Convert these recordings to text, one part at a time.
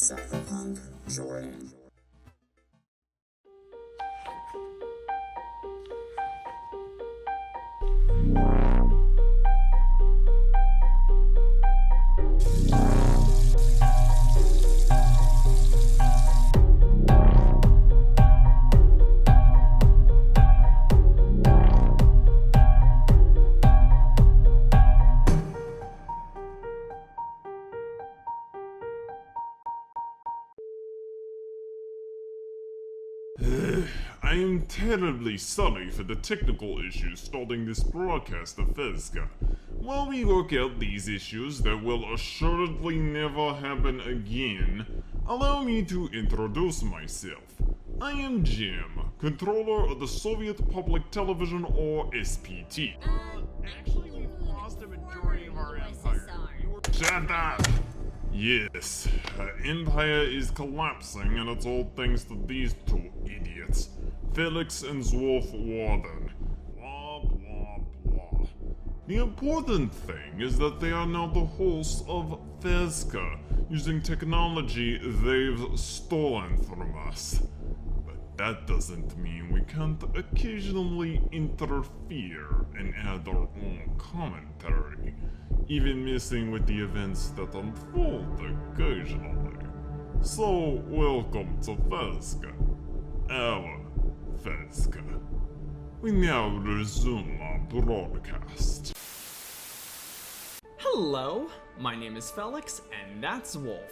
Cyberpunk Jordan. I am terribly sorry for the technical issues stalling this broadcast of FAZCA. While we work out these issues that will assuredly never happen again, allow me to introduce myself. I am Jim, controller of the Soviet Public Television, or SPT. Actually, we've lost a majority of our empire. Shut up! Yes, our empire is collapsing, and it's all thanks to these two idiots, Feliks and Zwolf Warden. Blah, blah, blah. The important thing is that they are now the hosts of FAZCA, using technology they've stolen from us. But that doesn't mean we can't occasionally interfere and add our own commentary, even messing with the events that unfold occasionally. So, welcome to FAZCA. Our FAZCA. We now resume our broadcast. Hello, my name is Feliks, and that's Zwolf.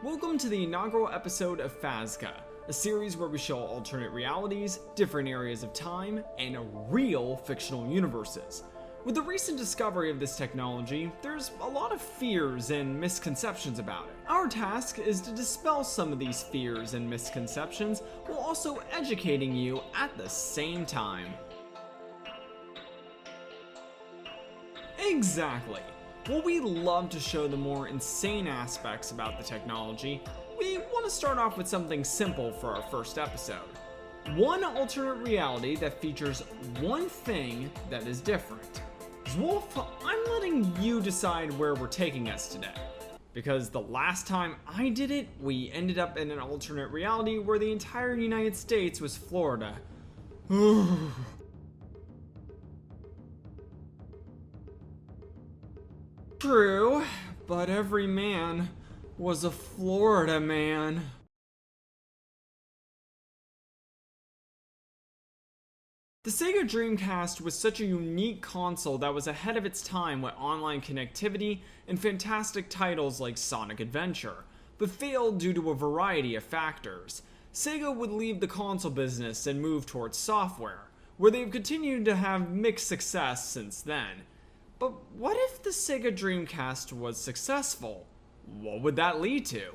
Welcome to the inaugural episode of FAZCA, a series where we show alternate realities, different areas of time, and real fictional universes. With the recent discovery of this technology, there's a lot of fears and misconceptions about it. Our task is to dispel some of these fears and misconceptions while also educating you at the same time. Exactly. While we love to show the more insane aspects about the technology, we want to start off with something simple for our first episode. One alternate reality that features one thing that is different. Zwolf, I'm letting you decide where we're taking us today. Because the last time I did it, we ended up in an alternate reality where the entire United States was Florida. True, but every man was a Florida man. The SEGA Dreamcast was such a unique console that was ahead of its time with online connectivity and fantastic titles like Sonic Adventure, but failed due to a variety of factors. SEGA would leave the console business and move towards software, where they've continued to have mixed success since then. But what if the SEGA Dreamcast was successful? What would that lead to?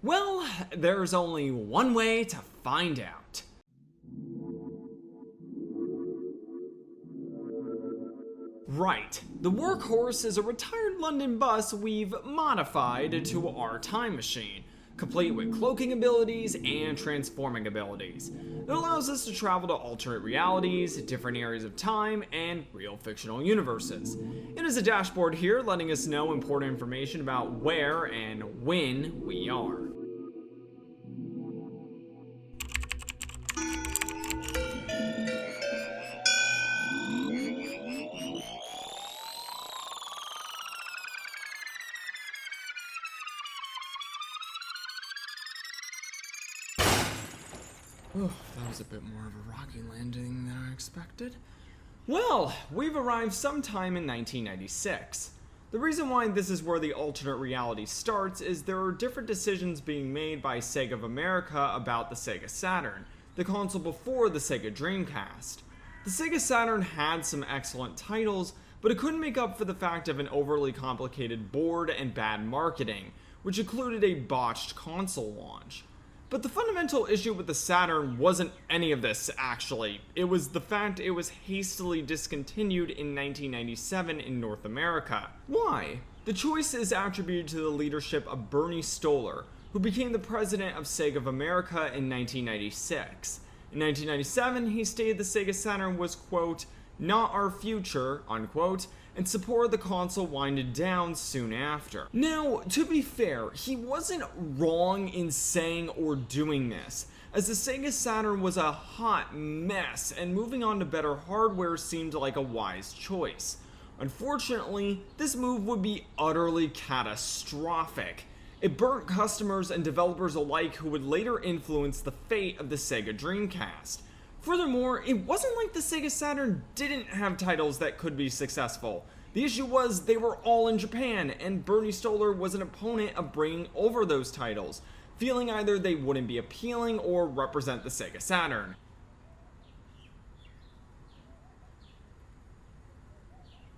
Well, there's only one way to find out. Right, the Workhorse is a retired London bus we've modified to our time machine, complete with cloaking abilities and transforming abilities. It allows us to travel to alternate realities, different areas of time, and real fictional universes. It is a dashboard here letting us know important information about where and when we are. That was a bit more of a rocky landing than I expected. Well, we've arrived sometime in 1996. The reason why this is where the alternate reality starts is there are different decisions being made by SEGA of America about the Sega Saturn, the console before the Sega Dreamcast. The Sega Saturn had some excellent titles, but it couldn't make up for the fact of an overly complicated board and bad marketing, which included a botched console launch. But the fundamental issue with the Saturn wasn't any of this, actually. It was the fact it was hastily discontinued in 1997 in North America. Why? The choice is attributed to the leadership of Bernie Stolar, who became the president of SEGA of America in 1996. In 1997, he stated the Sega Saturn was, quote, not our future, unquote, and support of the console winded down soon after. Now, to be fair, he wasn't wrong in saying or doing this, as the Sega Saturn was a hot mess, and moving on to better hardware seemed like a wise choice. Unfortunately, this move would be utterly catastrophic. It burnt customers and developers alike who would later influence the fate of the Sega Dreamcast. Furthermore, it wasn't like the Sega Saturn didn't have titles that could be successful. The issue was they were all in Japan, and Bernie Stolar was an opponent of bringing over those titles, feeling either they wouldn't be appealing or represent the Sega Saturn.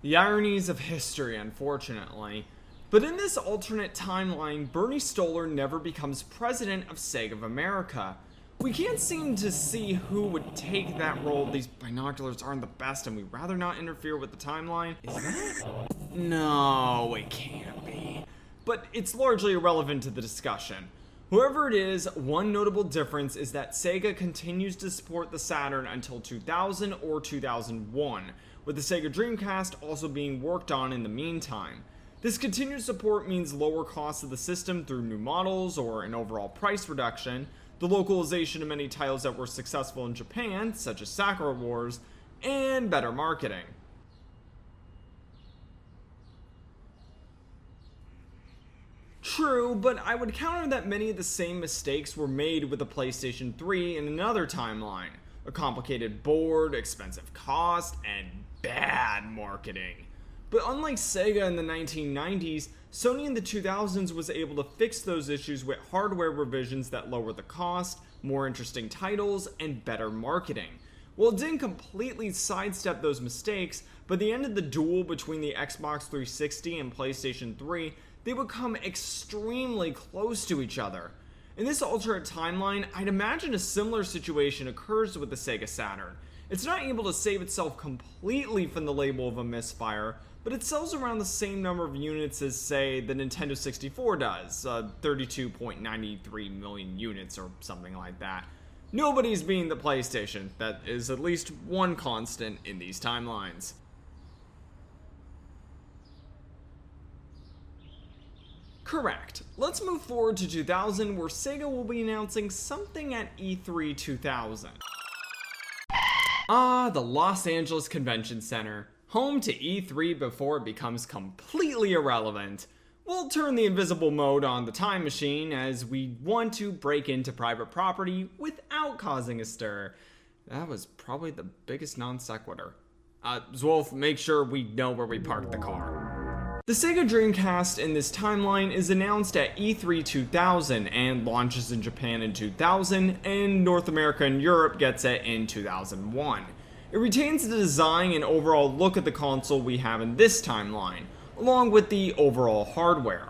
The ironies of history, unfortunately. But in this alternate timeline, Bernie Stolar never becomes president of Sega of America. We can't seem to see who would take that role. These binoculars aren't the best, and we'd rather not interfere with the timeline. Is that? No, it can't be. But it's largely irrelevant to the discussion. Whoever it is, one notable difference is that Sega continues to support the Saturn until 2000 or 2001, with the Sega Dreamcast also being worked on in the meantime. This continued support means lower costs of the system through new models or an overall price reduction, the localization of many titles that were successful in Japan, such as Sakura Wars, and better marketing. True, but I would counter that many of the same mistakes were made with the PlayStation 3 in another timeline. A complicated board, expensive cost, and bad marketing. But unlike Sega in the 1990s, Sony in the 2000s was able to fix those issues with hardware revisions that lower the cost, more interesting titles, and better marketing. Well, it didn't completely sidestep those mistakes, but the end of the duel between the Xbox 360 and PlayStation 3, they would come extremely close to each other. In this alternate timeline, I'd imagine a similar situation occurs with the Sega Saturn. It's not able to save itself completely from the label of a misfire, but it sells around the same number of units as, say, the Nintendo 64 does, 32.93 million units or something like that. Nobody's beating the PlayStation. That is at least one constant in these timelines. Correct. Let's move forward to 2000, where Sega will be announcing something at E3 2000. Ah, the Los Angeles Convention Center, home to E3 before it becomes completely irrelevant. We'll turn the invisible mode on the time machine as we want to break into private property without causing a stir. That was probably the biggest non sequitur. Zwolf, make sure we know where we parked the car. The Sega Dreamcast in this timeline is announced at E3 2000 and launches in Japan in 2000, and North America and Europe gets it in 2001. It retains the design and overall look of the console we have in this timeline, along with the overall hardware.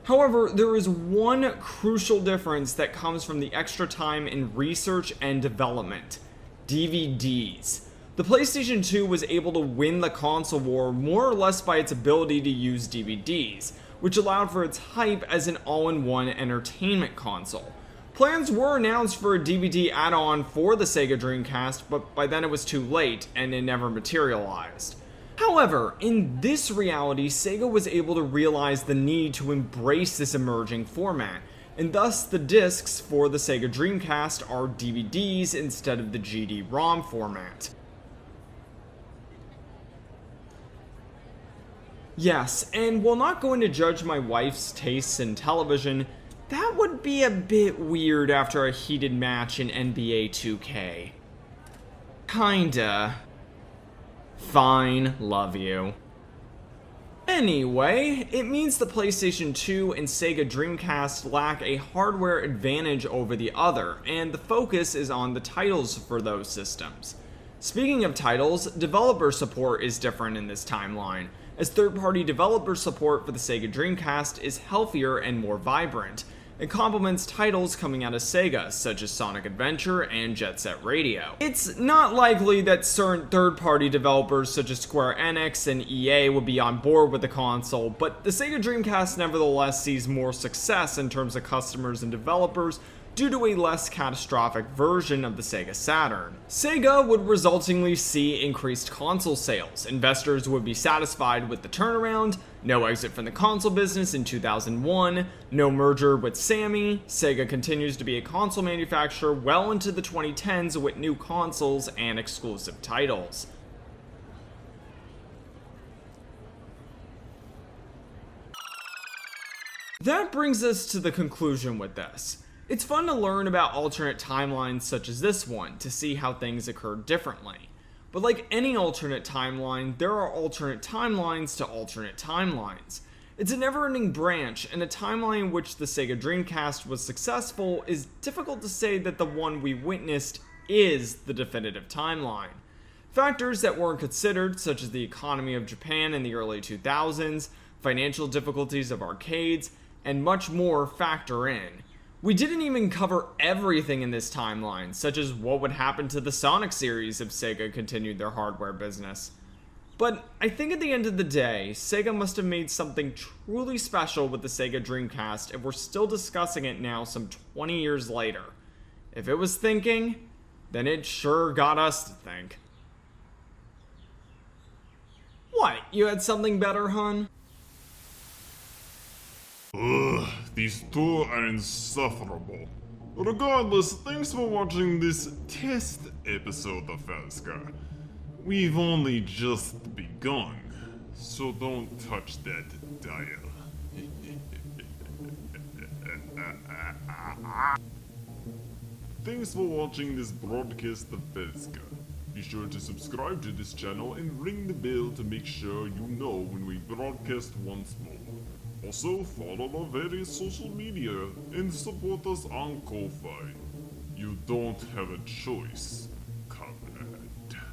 However, there is one crucial difference that comes from the extra time in research and development: DVDs. The PlayStation 2 was able to win the console war more or less by its ability to use DVDs, which allowed for its hype as an all-in-one entertainment console. Plans were announced for a DVD add-on for the Sega Dreamcast, but by then it was too late, and it never materialized. However, in this reality, Sega was able to realize the need to embrace this emerging format, and thus the discs for the Sega Dreamcast are DVDs instead of the GD-ROM format. Yes, and while not going to judge my wife's tastes in television, that would be a bit weird after a heated match in NBA 2K. Kinda. Fine, love you. Anyway, it means the PlayStation 2 and Sega Dreamcast lack a hardware advantage over the other, and the focus is on the titles for those systems. Speaking of titles, developer support is different in this timeline, as third-party developer support for the Sega Dreamcast is healthier and more vibrant, and complements titles coming out of Sega, such as Sonic Adventure and Jet Set Radio. It's not likely that certain third-party developers such as Square Enix and EA would be on board with the console, but the Sega Dreamcast nevertheless sees more success in terms of customers and developers due to a less catastrophic version of the Sega Saturn. Sega would resultingly see increased console sales, investors would be satisfied with the turnaround, no exit from the console business in 2001, no merger with Sammy. Sega continues to be a console manufacturer well into the 2010s with new consoles and exclusive titles. That brings us to the conclusion with this. It's fun to learn about alternate timelines such as this one to see how things occurred differently. But like any alternate timeline, there are alternate timelines to alternate timelines. It's a never-ending branch, and a timeline in which the Sega Dreamcast was successful is difficult to say that the one we witnessed is the definitive timeline. Factors that weren't considered, such as the economy of Japan in the early 2000s, financial difficulties of arcades, and much more factor in. We didn't even cover everything in this timeline, such as what would happen to the Sonic series if Sega continued their hardware business. But I think at the end of the day, Sega must have made something truly special with the Sega Dreamcast if we're still discussing it now some 20 years later. If it was thinking, then it sure got us to think. What, you had something better, hun? Ugh, these two are insufferable. Regardless, thanks for watching this test episode of FAZCA. We've only just begun, so don't touch that dial. Thanks for watching this broadcast of FAZCA. Be sure to subscribe to this channel and ring the bell to make sure you know when we broadcast once more. Also, follow our various social media and support us on Ko-Fi. You don't have a choice.